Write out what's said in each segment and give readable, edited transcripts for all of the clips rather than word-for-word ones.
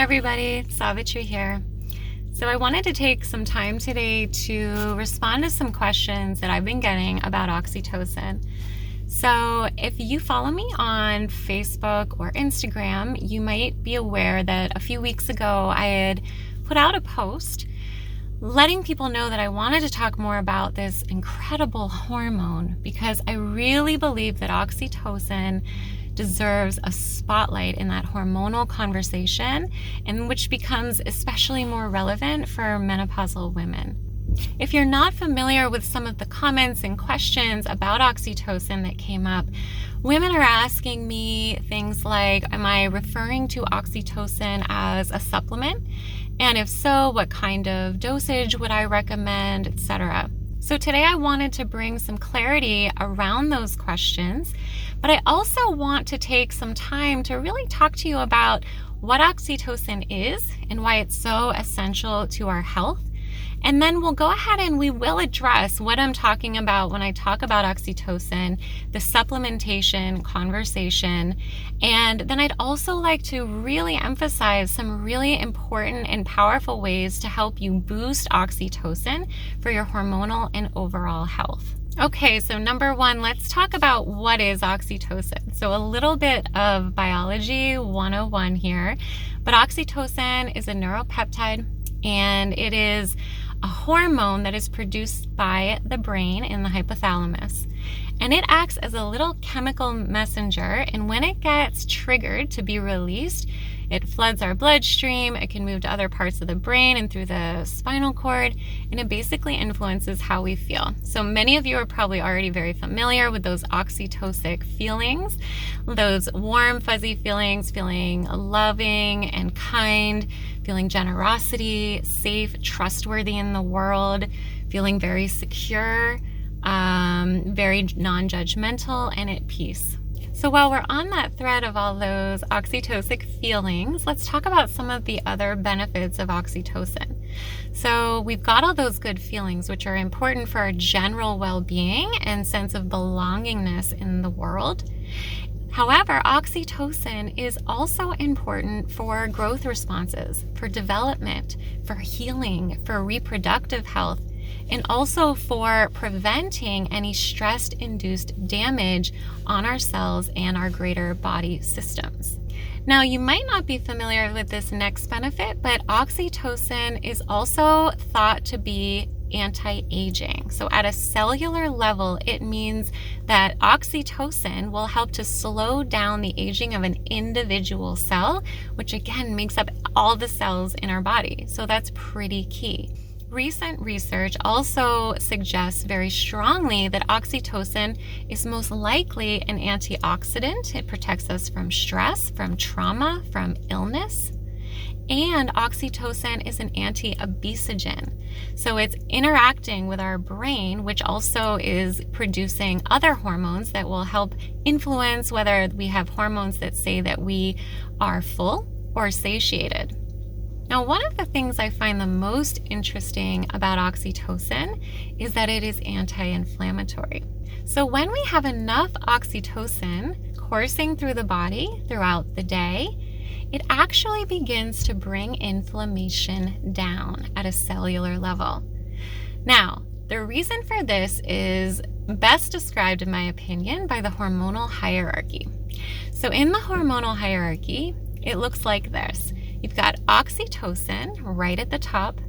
everybody, Savitri here. So I wanted to take some time today to respond to some questions that I've been getting about oxytocin. So if you follow me on Facebook or Instagram, you might be aware that a few weeks ago I had put out a post letting people know that I wanted to talk more about this incredible hormone because I really believe that oxytocin deserves a spotlight in that hormonal conversation, and which becomes especially more relevant for menopausal women. If you're not familiar with some of the comments and questions about oxytocin that came up, women are asking me things like, am I referring to oxytocin as a supplement? And if so, what kind of dosage would I recommend, etc. So today I wanted to bring some clarity around those questions, but I also want to take some time to really talk to you about what oxytocin is and why it's so essential to our health. And then we'll go ahead and we will address what I'm talking about when I talk about oxytocin, the supplementation conversation. And then I'd also like to really emphasize some really important and powerful ways to help you boost oxytocin for your hormonal and overall health. Okay, so number one, let's talk about what is oxytocin. So a little bit of biology 101 here, but oxytocin is a neuropeptide and it is a hormone that is produced by the brain in the hypothalamus. And it acts as a little chemical messenger, and when it gets triggered to be released, it floods our bloodstream, it can move to other parts of the brain and through the spinal cord, and it basically influences how we feel. So many of you are probably already very familiar with those oxytocic feelings, those warm, fuzzy feelings, feeling loving and kind, feeling generosity, safe, trustworthy in the world, feeling very secure, very non-judgmental, and at peace. So while we're on that thread of all those oxytocic feelings, let's talk about some of the other benefits of oxytocin. So we've got all those good feelings, which are important for our general well-being and sense of belongingness in the world. However, oxytocin is also important for growth responses, for development, for healing, for reproductive health, and also for preventing any stress-induced damage on our cells and our greater body systems. Now, you might not be familiar with this next benefit, but oxytocin is also thought to be anti-aging. So at a cellular level, it means that oxytocin will help to slow down the aging of an individual cell, which again makes up all the cells in our body. So that's pretty key. Recent research also suggests very strongly that oxytocin is most likely an antioxidant. It protects us from stress, from trauma, from illness. And oxytocin is an anti-obesogen. So it's interacting with our brain, which also is producing other hormones that will help influence whether we have hormones that say that we are full or satiated. Now, one of the things I find the most interesting about oxytocin is that it is anti-inflammatory. So when we have enough oxytocin coursing through the body throughout the day, it actually begins to bring inflammation down at a cellular level. Now, the reason for this is best described, in my opinion, by the hormonal hierarchy. So in the hormonal hierarchy, it looks like this. You've got oxytocin right at the top.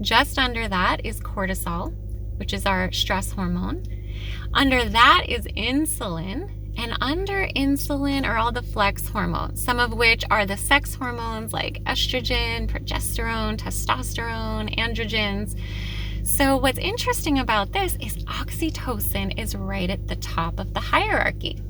Just under that is cortisol, which is our stress hormone. Under that is insulin. And under insulin are all the flex hormones, some of which are the sex hormones like estrogen, progesterone, testosterone, androgens. So what's interesting about this is oxytocin is right at the top of the hierarchy.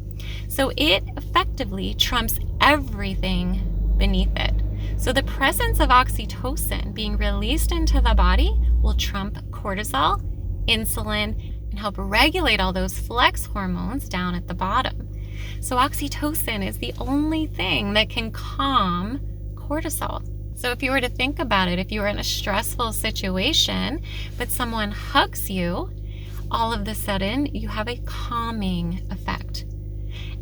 So it effectively trumps everything beneath it. So the presence of oxytocin being released into the body will trump cortisol, insulin, and help regulate all those flex hormones down at the bottom. So oxytocin is the only thing that can calm cortisol. So if you were to think about it, if you were in a stressful situation, but someone hugs you, all of a sudden you have a calming effect.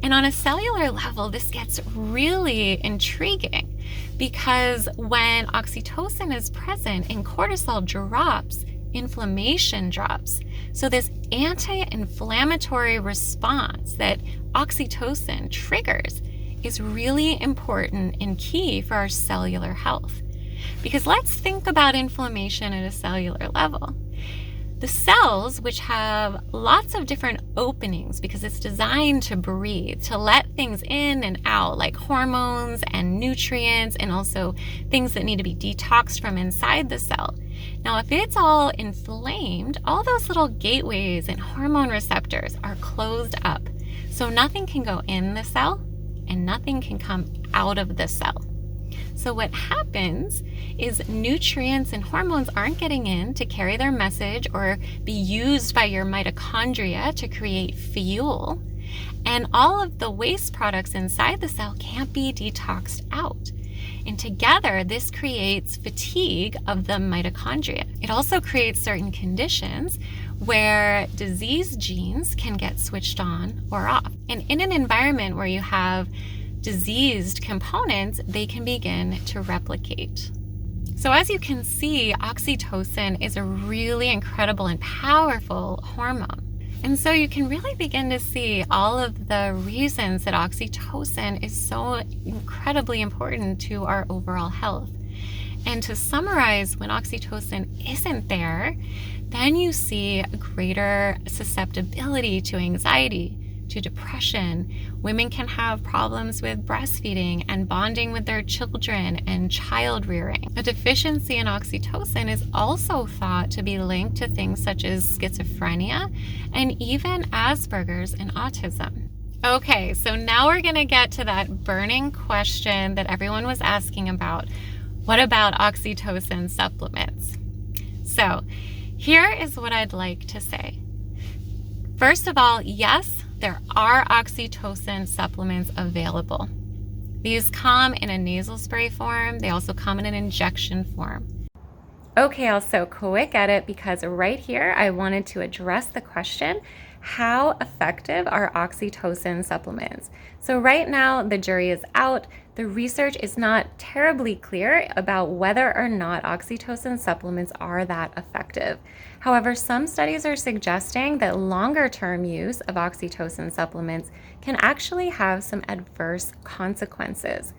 And on a cellular level, this gets really intriguing because when oxytocin is present and cortisol drops, inflammation drops. So this anti-inflammatory response that oxytocin triggers is really important and key for our cellular health. Because let's think about inflammation at a cellular level. The cells, which have lots of different openings because it's designed to breathe, to let things in and out, like hormones and nutrients, and also things that need to be detoxed from inside the cell. Now, if it's all inflamed, all those little gateways and hormone receptors are closed up. So nothing can go in the cell and nothing can come out of the cell. So what happens is nutrients and hormones aren't getting in to carry their message or be used by your mitochondria to create fuel. And all of the waste products inside the cell can't be detoxed out. And together, this creates fatigue of the mitochondria. It also creates certain conditions where disease genes can get switched on or off. And in an environment where you have diseased components, they can begin to replicate. So as you can see, oxytocin is a really incredible and powerful hormone. And so you can really begin to see all of the reasons that oxytocin is so incredibly important to our overall health. And to summarize, when oxytocin isn't there, then you see a greater susceptibility to anxiety, to depression. Women can have problems with breastfeeding and bonding with their children and child rearing. A deficiency in oxytocin is also thought to be linked to things such as schizophrenia and even Asperger's and autism. Okay, so now we're going to get to that burning question that everyone was asking about. What about oxytocin supplements? So here is what I'd like to say. First of all, yes, there are oxytocin supplements available. These come in a nasal spray form. They also come in an injection form. Okay, I'll so quick at it because right here I wanted to address the question, how effective are oxytocin supplements? So right now the jury is out. The research is not terribly clear about whether or not oxytocin supplements are that effective. However, some studies are suggesting that longer-term use of oxytocin supplements can actually have some adverse consequences.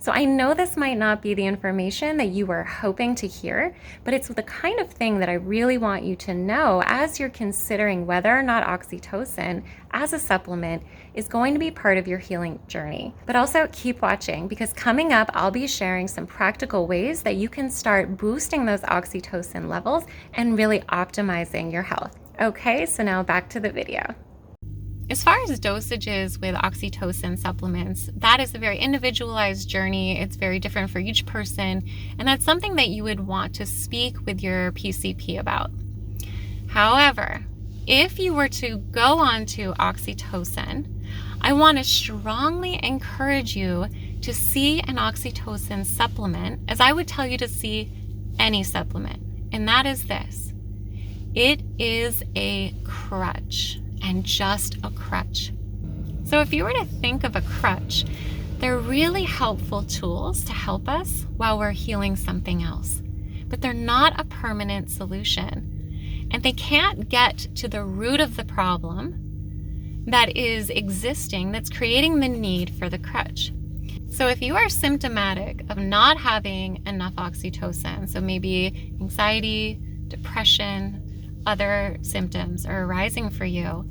So I know this might not be the information that you were hoping to hear, but it's the kind of thing that I really want you to know as you're considering whether or not oxytocin as a supplement is going to be part of your healing journey. But also keep watching, because coming up, I'll be sharing some practical ways that you can start boosting those oxytocin levels and really optimizing your health. Okay, so now back to the video. As far as dosages with oxytocin supplements, that is a very individualized journey. It's very different for each person, and that's something that you would want to speak with your PCP about. However, if you were to go on to oxytocin, I want to strongly encourage you to see an oxytocin supplement, as I would tell you to see any supplement, and that is this. It is a crutch. And just a crutch. So if you were to think of a crutch, they're really helpful tools to help us while we're healing something else. But they're not a permanent solution. And they can't get to the root of the problem that is existing, that's creating the need for the crutch. So if you are symptomatic of not having enough oxytocin, so maybe anxiety, depression, other symptoms are arising for you,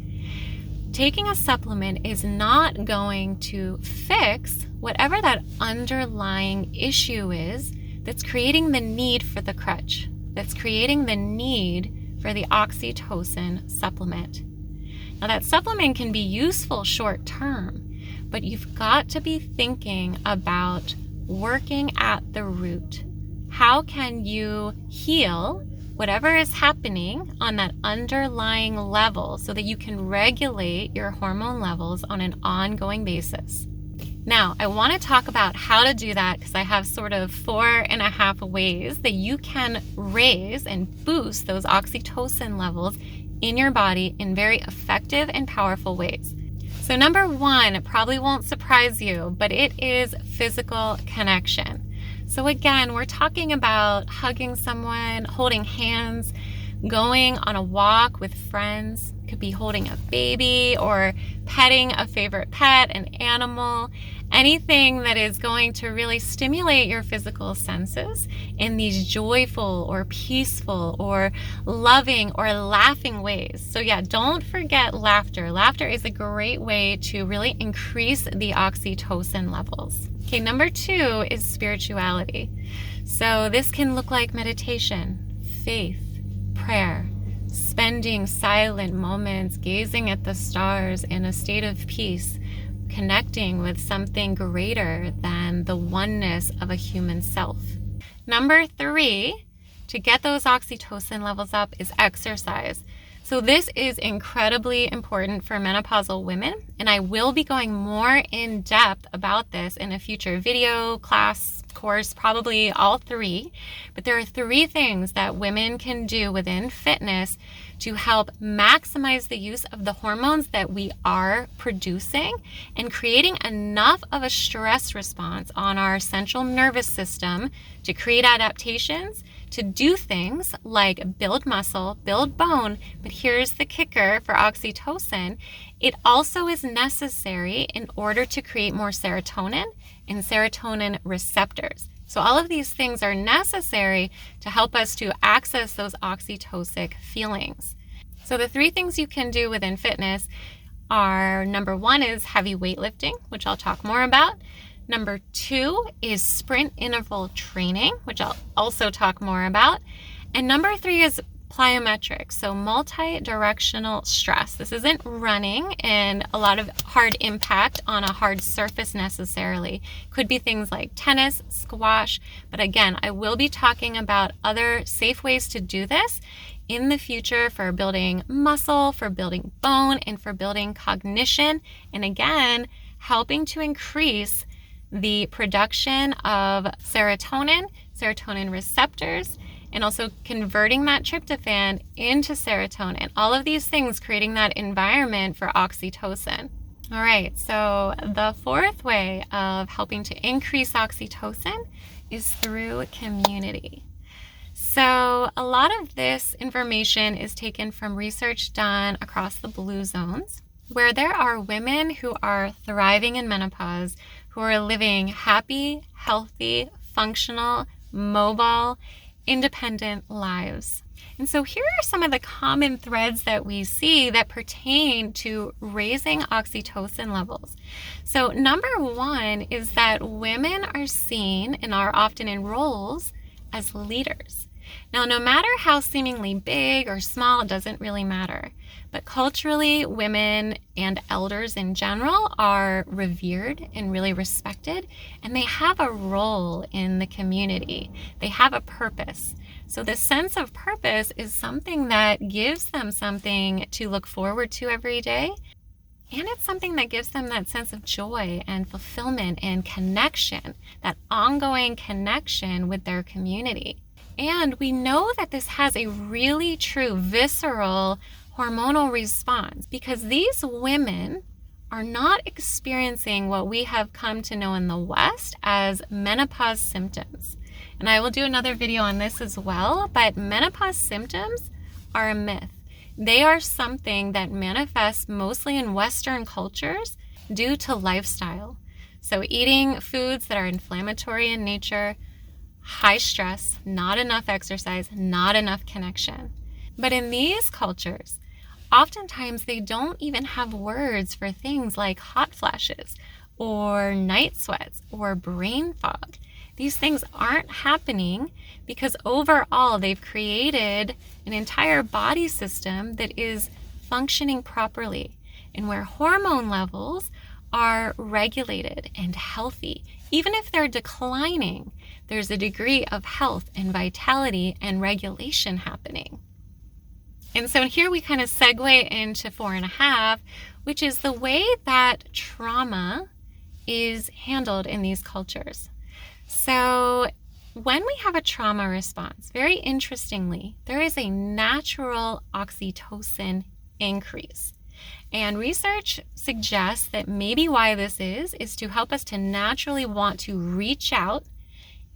taking a supplement is not going to fix whatever that underlying issue is that's creating the need for the crutch, that's creating the need for the oxytocin supplement. Now, that supplement can be useful short term, but you've got to be thinking about working at the root. How can you heal whatever is happening on that underlying level so that you can regulate your hormone levels on an ongoing basis? Now, I want to talk about how to do that because I have sort of 4.5 ways that you can raise and boost those oxytocin levels in your body in very effective and powerful ways. So number one, it probably won't surprise you, but it is physical connection. So again, we're talking about hugging someone, holding hands, going on a walk with friends. It could be holding a baby or petting a favorite pet, an animal, anything that is going to really stimulate your physical senses in these joyful or peaceful or loving or laughing ways. So yeah, don't forget laughter. Laughter is a great way to really increase the oxytocin levels. Okay, number two is spirituality. So this can look like meditation, faith, prayer, spending silent moments gazing at the stars in a state of peace, connecting with something greater than the oneness of a human self. Number three, to get those oxytocin levels up, is exercise. So this is incredibly important for menopausal women, and I will be going more in depth about this in a future video, class, course, probably all three. But there are three things that women can do within fitness to help maximize the use of the hormones that we are producing and creating enough of a stress response on our central nervous system to create adaptations to do things like build muscle, build bone. But here's the kicker for oxytocin. It also is necessary in order to create more serotonin and serotonin receptors. So all of these things are necessary to help us to access those oxytocic feelings. So the three things you can do within fitness are, number one is heavy weightlifting, which I'll talk more about. Number two is sprint interval training, which I'll also talk more about. And number three is plyometrics, so multi-directional stress. This isn't running and a lot of hard impact on a hard surface necessarily. Could be things like tennis, squash, but again, I will be talking about other safe ways to do this in the future for building muscle, for building bone, and for building cognition. And again, helping to increase the production of serotonin, serotonin receptors, and also converting that tryptophan into serotonin. All of these things creating that environment for oxytocin. All right, so the fourth way of helping to increase oxytocin is through community. So a lot of this information is taken from research done across the blue zones, where there are women who are thriving in menopause, who are living happy, healthy, functional, mobile, independent lives. And so here are some of the common threads that we see that pertain to raising oxytocin levels. So number one is that women are seen and are often in roles as leaders. Now, no matter how seemingly big or small, it doesn't really matter. But culturally, women and elders in general are revered and really respected, and they have a role in the community. They have a purpose. So the sense of purpose is something that gives them something to look forward to every day. And it's something that gives them that sense of joy and fulfillment and connection, that ongoing connection with their community. And we know that this has a really true visceral hormonal response because these women are not experiencing what we have come to know in the West as menopause symptoms. And I will do another video on this as well, but menopause symptoms are a myth. They are something that manifests mostly in Western cultures due to lifestyle. So eating foods that are inflammatory in nature, high stress, not enough exercise, not enough connection. But in these cultures, oftentimes they don't even have words for things like hot flashes or night sweats or brain fog. These things aren't happening because overall they've created an entire body system that is functioning properly and where hormone levels are regulated and healthy. Even if they're declining, there's a degree of health and vitality and regulation happening. And so here we kind of segue into 4.5, which is the way that trauma is handled in these cultures. So when we have a trauma response, very interestingly, there is a natural oxytocin increase. And research suggests that maybe why this is to help us to naturally want to reach out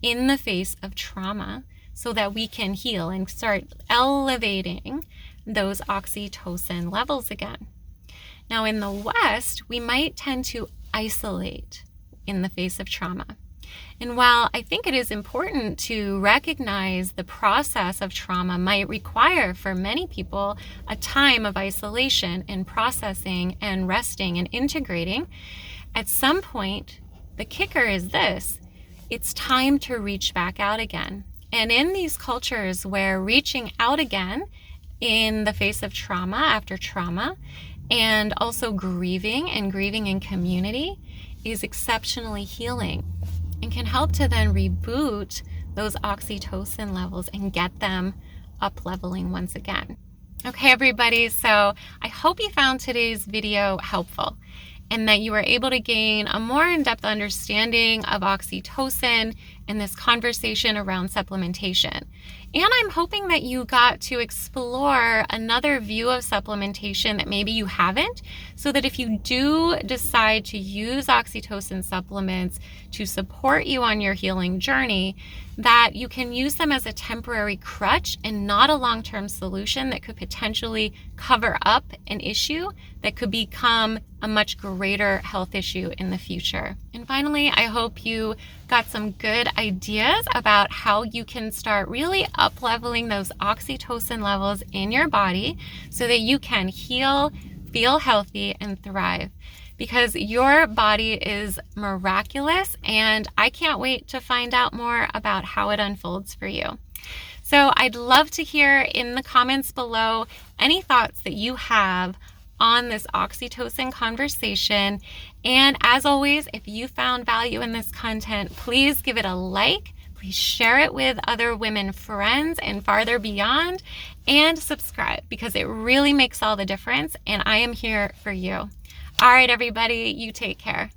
in the face of trauma so that we can heal and start elevating those oxytocin levels again. Now, in the West, we might tend to isolate in the face of trauma. And while I think it is important to recognize the process of trauma might require for many people a time of isolation and processing and resting and integrating, at some point, the kicker is this: it's time to reach back out again. And in these cultures where reaching out again in the face of trauma after trauma, and also grieving in community, is exceptionally healing and can help to then reboot those oxytocin levels and get them up leveling once again. Okay, everybody, so I hope you found today's video helpful and that you were able to gain a more in-depth understanding of oxytocin and this conversation around supplementation. And I'm hoping that you got to explore another view of supplementation that maybe you haven't, so that if you do decide to use oxytocin supplements to support you on your healing journey, that you can use them as a temporary crutch and not a long-term solution that could potentially cover up an issue that could become a much greater health issue in the future. And finally, I hope you got some good ideas about how you can start really up-leveling those oxytocin levels in your body so that you can heal, feel healthy, and thrive. Because your body is miraculous, and I can't wait to find out more about how it unfolds for you. So I'd love to hear in the comments below any thoughts that you have on this oxytocin conversation. And as always, if you found value in this content, please give it a like, please share it with other women friends and farther beyond, and subscribe, because it really makes all the difference, and I am here for you. All right, everybody, you take care.